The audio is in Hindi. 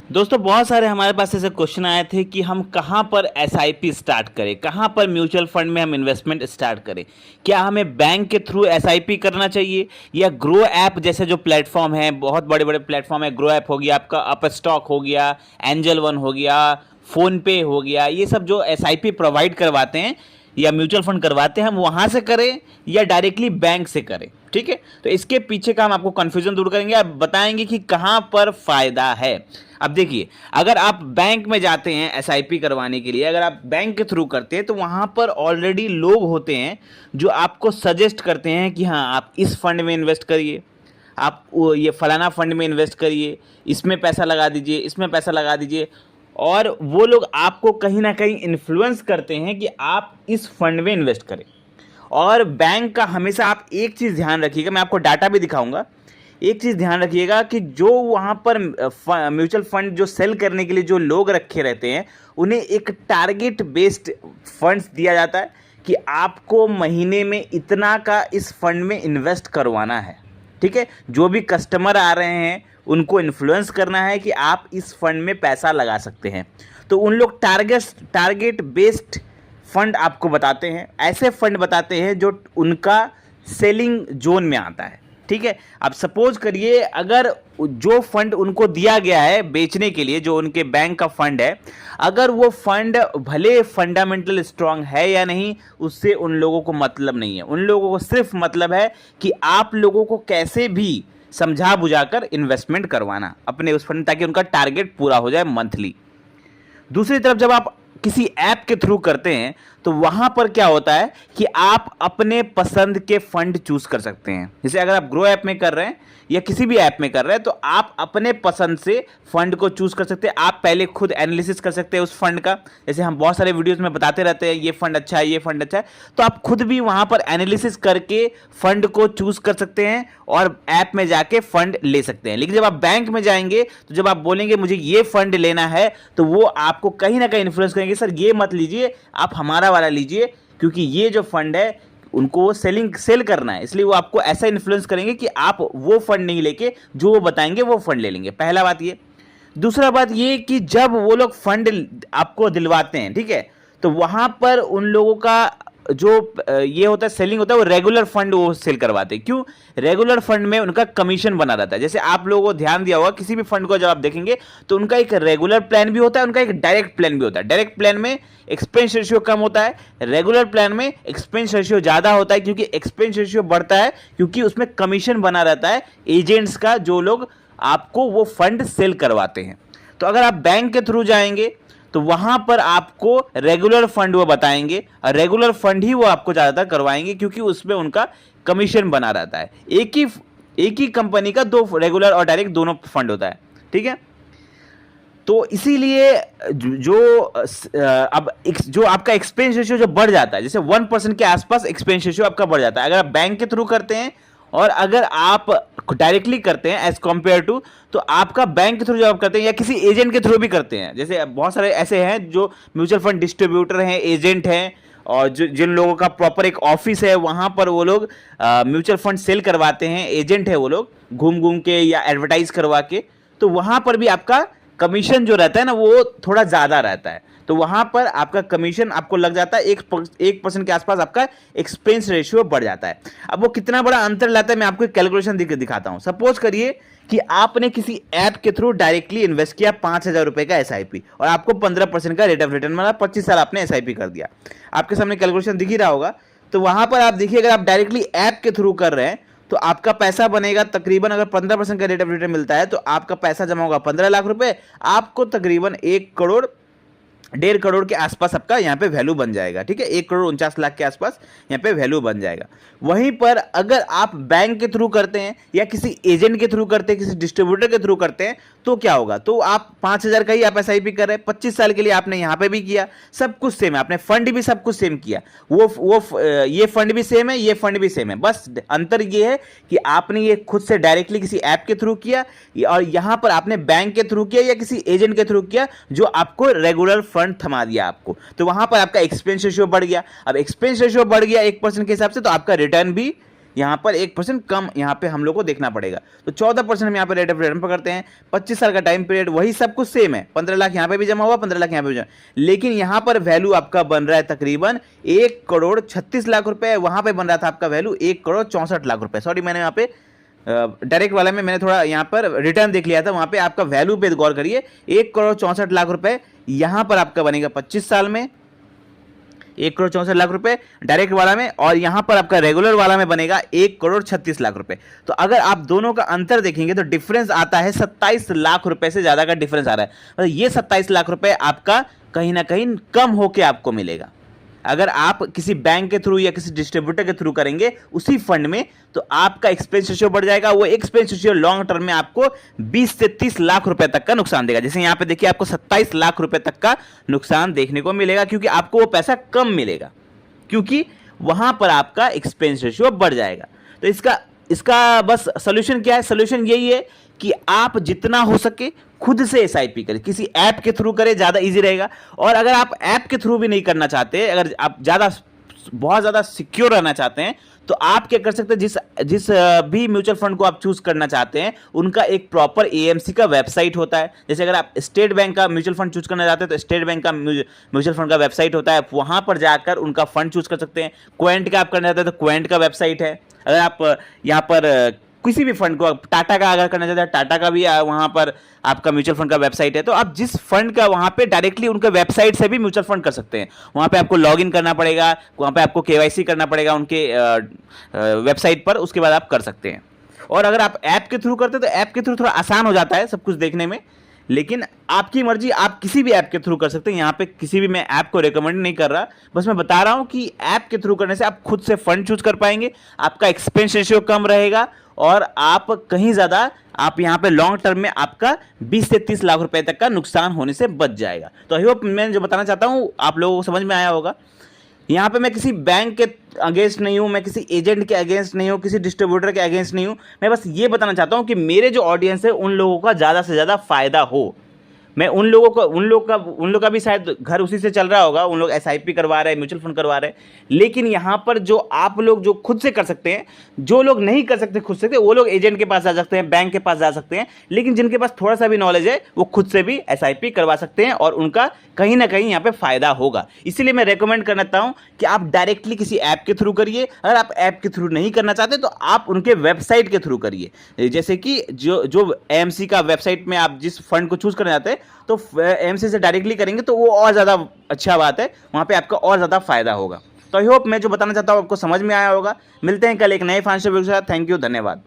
दोस्तों बहुत सारे हमारे पास ऐसे क्वेश्चन आए थे कि हम कहाँ पर एसआईपी स्टार्ट करें, कहाँ पर म्यूचुअल फंड में हम इन्वेस्टमेंट स्टार्ट करें। क्या हमें बैंक के थ्रू एसआईपी करना चाहिए या ग्रो ऐप जैसे जो प्लेटफॉर्म है, बहुत बड़े बड़े प्लेटफॉर्म है, ग्रो ऐप हो गया, आपका अप स्टॉक हो गया, एंजल वन हो गया, फ़ोन पे हो गया, ये सब जो एसआईपी प्रोवाइड करवाते हैं या म्यूचुअल फंड करवाते हैं, हम वहाँ से करें या डायरेक्टली बैंक से करें। ठीक है, तो इसके पीछे का हम आपको कन्फ्यूजन दूर करेंगे, आप बताएंगे कि कहाँ पर फ़ायदा है। अब देखिए, अगर आप बैंक में जाते हैं एसआईपी करवाने के लिए, अगर आप बैंक के थ्रू करते हैं तो वहाँ पर ऑलरेडी लोग होते हैं जो आपको सजेस्ट करते हैं कि हाँ आप इस फंड में इन्वेस्ट करिए, आप ये फलाना फंड में इन्वेस्ट करिए, इसमें पैसा लगा दीजिए, इसमें पैसा लगा दीजिए। और वो लोग आपको कहीं ना कहीं इन्फ्लुएंस करते हैं कि आप इस फंड में इन्वेस्ट करें। और बैंक का हमेशा आप एक चीज़ ध्यान रखिएगा, मैं आपको डाटा भी दिखाऊंगा, एक चीज़ ध्यान रखिएगा कि जो वहाँ पर म्यूचुअल फंड जो सेल करने के लिए जो लोग रखे रहते हैं, उन्हें एक टारगेट बेस्ड फंड्स दिया जाता है कि आपको महीने में इतना का इस फंड में इन्वेस्ट करवाना है। ठीक है, जो भी कस्टमर आ रहे हैं उनको इन्फ्लुएंस करना है कि आप इस फंड में पैसा लगा सकते हैं। तो उन लोग टारगेट बेस्ड फंड आपको बताते हैं, ऐसे फंड बताते हैं जो उनका सेलिंग जोन में आता है। ठीक है, अब सपोज करिए अगर जो फंड उनको दिया गया है बेचने के लिए, जो उनके बैंक का फंड है, अगर वो फंड भले फंडामेंटल स्ट्रांग है या नहीं, उससे उन लोगों को मतलब नहीं है। उन लोगों को सिर्फ मतलब है कि आप लोगों को कैसे भी समझा बुझाकर इन्वेस्टमेंट करवाना अपने उस फंड, ताकि उनका टारगेट पूरा हो जाए मंथली। दूसरी तरफ जब आप किसी ऐप के थ्रू करते हैं तो वहां पर क्या होता है कि आप अपने पसंद के फंड चूज कर सकते हैं। जैसे अगर आप ग्रो ऐप में कर रहे हैं या किसी भी ऐप में कर रहे हैं तो आप अपने पसंद से फंड को चूज कर सकते हैं। आप पहले खुद एनालिसिस कर सकते हैं उस फंड का, जैसे हम बहुत सारे वीडियोस में बताते रहते हैं ये फंड अच्छा है, ये फंड अच्छा है, तो आप खुद भी वहां पर एनालिसिस करके फंड को चूज कर सकते हैं और ऐप में जाके फंड ले सकते हैं। लेकिन जब आप बैंक में जाएंगे तो जब आप बोलेंगे मुझे ये फंड लेना है, तो वो आपको कहीं ना कहीं इन्फ्लुएंस करेंगे, सर ये मत लीजिए, आप हमारा वाला लीजिए, क्योंकि ये जो फंड है उनको वो सेल करना है, इसलिए वो आपको ऐसा इन्फ्लुएंस करेंगे कि आप वो फंड नहीं लेके जो वो बताएंगे वो फंड ले लेंगे। पहला बात ये। दूसरा बात ये कि जब वो लोग फंड आपको दिलवाते हैं, ठीक है, तो वहां पर उन लोगों का जो ये होता है सेलिंग होता है, वो रेगुलर फंड वो सेल करवाते हैं। क्यों? रेगुलर फंड में उनका कमीशन बना रहता है। जैसे आप लोगों को ध्यान दिया होगा किसी भी फंड को जब आप देखेंगे तो उनका एक रेगुलर प्लान भी होता है, उनका एक डायरेक्ट प्लान भी होता है। डायरेक्ट प्लान में एक्सपेंस रेशियो कम होता है, रेगुलर प्लान में एक्सपेंस रेशियो ज़्यादा होता है, क्योंकि एक्सपेंस रेशियो बढ़ता है क्योंकि उसमें कमीशन बना रहता है एजेंट्स का, जो लोग आपको वो फंड सेल करवाते हैं। तो अगर आप बैंक के थ्रू जाएंगे तो वहां पर आपको रेगुलर फंड वो बताएंगे और रेगुलर फंड ही वो आपको ज़्यादातर करवाएंगे, क्योंकि उसमें उनका कमीशन बना रहता है। एक ही कंपनी का दो रेगुलर और डायरेक्ट दोनों फंड होता है। ठीक है, तो इसीलिए जो आपका एक्सपेंस रेशियो जो बढ़ जाता है, जैसे 1% के आसपास एक्सपेंस रेशियो आपका बढ़ जाता है अगर आप बैंक के थ्रू करते हैं, और अगर आप डायरेक्टली करते हैं एज कंपेयर टू, तो आपका बैंक के थ्रू जब आप करते हैं या किसी एजेंट के थ्रू भी करते हैं, जैसे बहुत सारे ऐसे हैं जो म्यूचुअल फंड डिस्ट्रीब्यूटर हैं, एजेंट हैं, और जिन लोगों का प्रॉपर एक ऑफिस है वहां पर वो लोग म्यूचुअल फंड सेल करवाते हैं, एजेंट है वो लोग, घूम घूम के या एडवर्टाइज करवा के, तो वहां पर भी आपका कमीशन जो रहता है ना वो थोड़ा ज़्यादा रहता है। तो वहां पर आपका कमीशन आपको लग जाता है 1% के आसपास, आपका एक्सपेंस रेशियो बढ़ जाता है। अब वो कितना बड़ा अंतर लाता है मैं आपको एक कैलकुलेशन दिखाता हूं। सपोज करिए कि आपने किसी ऐप के थ्रू डायरेक्टली इन्वेस्ट किया 5,000 रुपए का एसआईपी, और आपको 15% का रेट ऑफ रिटर्न मिला, 25 साल आपने एसआईपी कर दिया। आपके सामने कैलकुलेशन दिख ही रहा होगा। तो वहां पर आप देखिए, अगर आप डायरेक्टली ऐप के थ्रू कर रहे हैं तो आपका पैसा बनेगा तकरीबन, अगर 15% का रेट ऑफ रिटर्न मिलता है तो आपका पैसा जमा होगा 15 लाख रुपए, आपको तकरीबन 1-1.5 करोड़ के आसपास आपका यहाँ पे वैल्यू बन जाएगा। ठीक है, 1,49,00,000 के आसपास यहाँ पे वैल्यू बन जाएगा। वहीं पर अगर आप बैंक के थ्रू करते हैं या किसी एजेंट के थ्रू करते हैं, किसी डिस्ट्रीब्यूटर के थ्रू करते हैं, तो क्या होगा, तो आप 5,000 का ही आप एसआईपी कर रहे हैं, 25 साल के लिए आपने यहाँ पे भी किया, सब कुछ सेम है, आपने फंड भी सब कुछ सेम किया, ये फंड भी सेम है, ये फंड भी सेम है। बस अंतर ये है कि आपने ये खुद से डायरेक्टली किसी ऐप के थ्रू किया और यहाँ पर आपने बैंक के थ्रू किया या किसी एजेंट के थ्रू किया जो आपको रेगुलर फंड थमा दिया आपको। तो वहां पर आपका एक्सपेंस रेशियो बढ़ गया। अब एक्सपेंस रेशियो बढ़ गया 1% के हिसाब से, तो आपका रिटर्न भी यहाँ पर 1% कम यहाँ पे हम लोग को देखना पड़ेगा। तो 14% हम यहाँ पे रेट ऑफ रिटर्न पकड़ते हैं। 25 साल का टाइम पीरियड, वही सब कुछ सेम है। 15 लाख यहाँ पे भी जमा हुआ, 15 लाख यहाँ पे भी जमा, लेकिन यहाँ पर वैल्यू आपका बन रहा है तकरीबन 1,36,00,000 रुपए। वहाँ पे बन रहा था आपका वैल्यू 1,64,00,000 रुपए। सॉरी, मैंने यहाँ पे डायरेक्ट वाला में मैंने थोड़ा यहाँ पर रिटर्न देख लिया था। वहाँ पे आपका वैल्यू पे गौर करिए, 1,64,00,000 रुपए यहाँ पर आपका बनेगा 25 साल में, 1,64,00,000 रुपए डायरेक्ट वाला में, और यहाँ पर आपका रेगुलर वाला में बनेगा 1,36,00,000 रुपए। तो अगर आप दोनों का अंतर देखेंगे तो डिफरेंस आता है 27 लाख रुपए से ज़्यादा का डिफरेंस आ रहा है। मतलब ये 27 लाख रुपए आपका कहीं ना कहीं कम होके आपको मिलेगा। अगर आप किसी बैंक के थ्रू या किसी डिस्ट्रीब्यूटर के थ्रू करेंगे उसी फंड में, तो आपका एक्सपेंस रेशियो बढ़ जाएगा। वो एक्सपेंस रेशियो लॉन्ग टर्म में आपको 20 से 30 लाख रुपए तक का नुकसान देगा। जैसे यहाँ पे देखिए, आपको 27 लाख रुपए तक का नुकसान देखने को मिलेगा, क्योंकि आपको वो पैसा कम मिलेगा, क्योंकि वहां पर आपका एक्सपेंस रेशियो बढ़ जाएगा। तो इसका बस सोल्यूशन क्या है? सोल्यूशन यही है कि आप जितना हो सके खुद से एसआईपी करें, किसी ऐप के थ्रू करें, ज़्यादा इजी रहेगा। और अगर आप ऐप के थ्रू भी नहीं करना चाहते, अगर आप बहुत ज़्यादा सिक्योर रहना चाहते हैं, तो आप क्या कर सकते हैं, जिस भी म्यूचुअल फंड को आप चूज करना चाहते हैं उनका एक प्रॉपर एएमसी का वेबसाइट होता है। जैसे अगर आप स्टेट बैंक का म्यूचुअल फंड चूज करना चाहते हैं तो स्टेट बैंक का म्यूचुअल फंड का वेबसाइट होता है, वहां पर जाकर उनका फंड चूज कर सकते हैं। क्वेंट का आप करना चाहते हैं तो क्वेंट का वेबसाइट है। अगर आप यहाँ पर किसी भी फंड को, टाटा का अगर करना चाहते हैं, टाटा का भी वहां पर आपका म्यूचुअल फंड का वेबसाइट है। तो आप जिस फंड का वहां पे डायरेक्टली उनके वेबसाइट से भी म्यूचुअल फंड कर सकते हैं। वहां पे आपको लॉगिन करना पड़ेगा, वहां पे आपको केवाईसी करना पड़ेगा उनके वेबसाइट पर, उसके बाद आप कर सकते हैं। और अगर आप ऐप के थ्रू करते हैं तो ऐप के थ्रू थोड़ा आसान हो जाता है सब कुछ देखने में, लेकिन आपकी मर्जी, आप किसी भी ऐप के थ्रू कर सकते हैं। यहाँ पे किसी भी मैं ऐप को रिकमेंड नहीं कर रहा, बस मैं बता रहा हूँ कि ऐप के थ्रू करने से आप खुद से फंड चूज कर पाएंगे, आपका एक्सपेंस रेशियो कम रहेगा, और आप कहीं ज़्यादा आप यहाँ पे लॉन्ग टर्म में आपका 20 से 30 लाख रुपए तक का नुकसान होने से बच जाएगा। तो आई होप मैं जो बताना चाहता हूँ आप लोगों को समझ में आया होगा। यहाँ पे मैं किसी बैंक के अगेंस्ट नहीं हूँ, मैं किसी एजेंट के अगेंस्ट नहीं हूँ, किसी डिस्ट्रीब्यूटर के अगेंस्ट नहीं हूँ। मैं बस ये बताना चाहता हूँ कि मेरे जो ऑडियंस है उन लोगों का ज़्यादा से ज़्यादा फायदा हो। मैं उन लोग का भी शायद घर उसी से चल रहा होगा, उन लोग एसआईपी करवा रहे हैं, म्यूचुअल फंड करवा रहे हैं, लेकिन यहाँ पर जो आप लोग जो खुद से कर सकते हैं, जो लोग नहीं कर सकते खुद से, वो लोग एजेंट के पास जा सकते हैं, बैंक के पास जा सकते हैं, लेकिन जिनके पास थोड़ा सा भी नॉलेज है वो खुद से भी एसआईपी करवा सकते हैं और उनका कहीं ना कहीं यहाँ पे फायदा होगा। इसीलिए मैं रेकमेंड करना चाहता हूँ कि आप डायरेक्टली किसी ऐप के थ्रू करिए। अगर आप ऐप के थ्रू नहीं करना चाहते तो आप उनके वेबसाइट के थ्रू करिए। जैसे कि जो एएमसी का वेबसाइट में आप जिस फंड को चूज करना चाहते हैं, तो एएमसी से डायरेक्टली करेंगे तो वो और ज़्यादा अच्छा बात है, वहाँ पे आपका और ज़्यादा फायदा होगा। तो आई होप मैं जो बताना चाहता हूँ आपको समझ में आया होगा। मिलते हैं कल एक नए फाइनेंशियल वीडियो के साथ। थैंक यू, धन्यवाद।